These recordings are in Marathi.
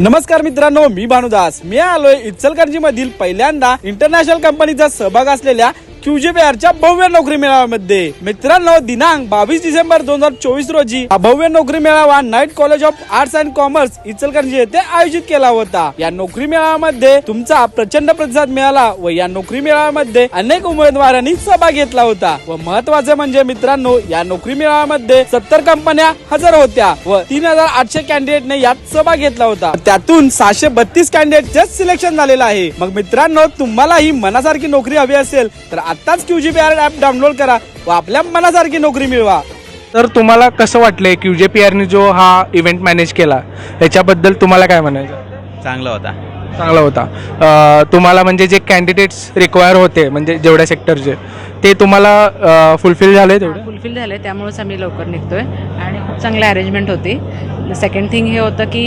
नमस्कार मित्रांनो, मी भानुदास. मी आलोय इचलकरंजी मधील पहिल्यांदा इंटरनॅशनल कंपनीचा सहभाग असलेल्या QJPRच्या भव्य नोकरी मेळाव्यामध्ये. मित्रांनो, दिनांक 22 डिसेंबर 2024 रोजी हा भव्य नोकरी मेळावा night college of arts and commerce Ichalkaranji येथे आयोजित केला होता. या नोकरी मेळाव्यामध्ये तुमचा प्रचंड प्रतिसाद मिळाला व या नोकरी मेळाव्यामध्ये अनेक उमेदवारांनी सहभाग घेतला होता. व महत्वाचे म्हणजे मित्रांनो, या नोकरी मेळाव्यामध्ये 70 कंपन्या हजर होत्या व 3800 कॅन्डिडेटने यात सहभाग घेतला होता. त्यातून 632 कॅन्डिडेटचे सिलेक्शन झालेलं आहे. मग मित्रांनो, तुम्हाला ही मनासारखी नोकरी हवी असेल तर आताच QJPR ऍप डाउनलोड करा व आपल्या मनासारखी नोकरी मिळवा. तर तुम्हाला कसं वाटलंय QJPRने जो हा इव्हेंट मॅनेज केला याच्याबद्दल तुम्हाला काय म्हणायचं? चांगला होता. चांगला होता. तुम्हाला म्हणजे जे कॅन्डिडेट्स रिक्वायर होते म्हणजे जेवढ्या सेक्टरचे ते तुम्हाला फुलफिल झाले? तेवढे फुलफिल झाले, त्यामुळेच आम्ही लवकर निघतोय आणि खूप चांगली अरेंजमेंट होती. सेकंड थिंग हे होतं की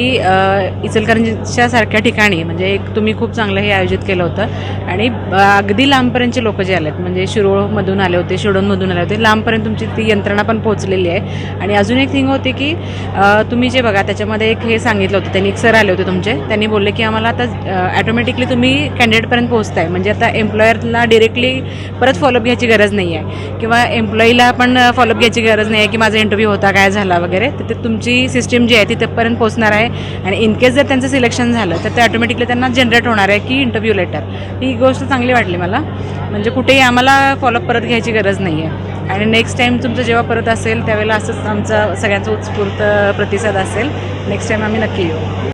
इचलकरंजीच्या सारख्या ठिकाणी म्हणजे एक तुम्ही खूप चांगलं हे आयोजित केलं होतं आणि अगदी लांबपर्यंतचे लोक जे आलेत म्हणजे शिरोळमधून आले होते, शिडोनमधून आले होते, लांबपर्यंत तुमची ती यंत्रणा पण पोहोचलेली आहे. आणि अजून एक थिंग होती की तुम्ही जे बघा त्याच्यामध्ये एक हे सांगितलं होतं, त्यांनी एक सर आले होते तुमचे, त्यांनी बोलले की आम्हाला आता ॲटोमॅटिकली तुम्ही कॅन्डिडेटपर्यंत पोहोचताय म्हणजे आता एम्प्लॉयरला डिरेक्टली परत फॉलोअप घ्यायची गरज नाही आहे किंवा एम्प्लॉईला पण फॉलोअप घ्यायची गरज नाही आहे की माझा इंटरव्ह्यू होता काय झाला वगैरे. तर ते तुमची सिस्टीम जी आहे तिथपर्यंत पोहोचणार आहे आणि इन केस जर त्यांचं सिलेक्शन झालं तर ते ऑटोमॅटिकली त्यांना जनरेट होणार आहे की इंटरव्ह्यू लेटर. ही गोष्ट चांगली वाटली मला, म्हणजे कुठेही आम्हाला फॉलोअप परत घ्यायची गरज नाही आहे. आणि नेक्स्ट टाईम तुमचं जेव्हा परत असेल त्यावेळेला असंच आमचा सगळ्यांचा उत्स्फूर्त प्रतिसाद असेल. नेक्स्ट टाईम आम्ही नक्की येऊ.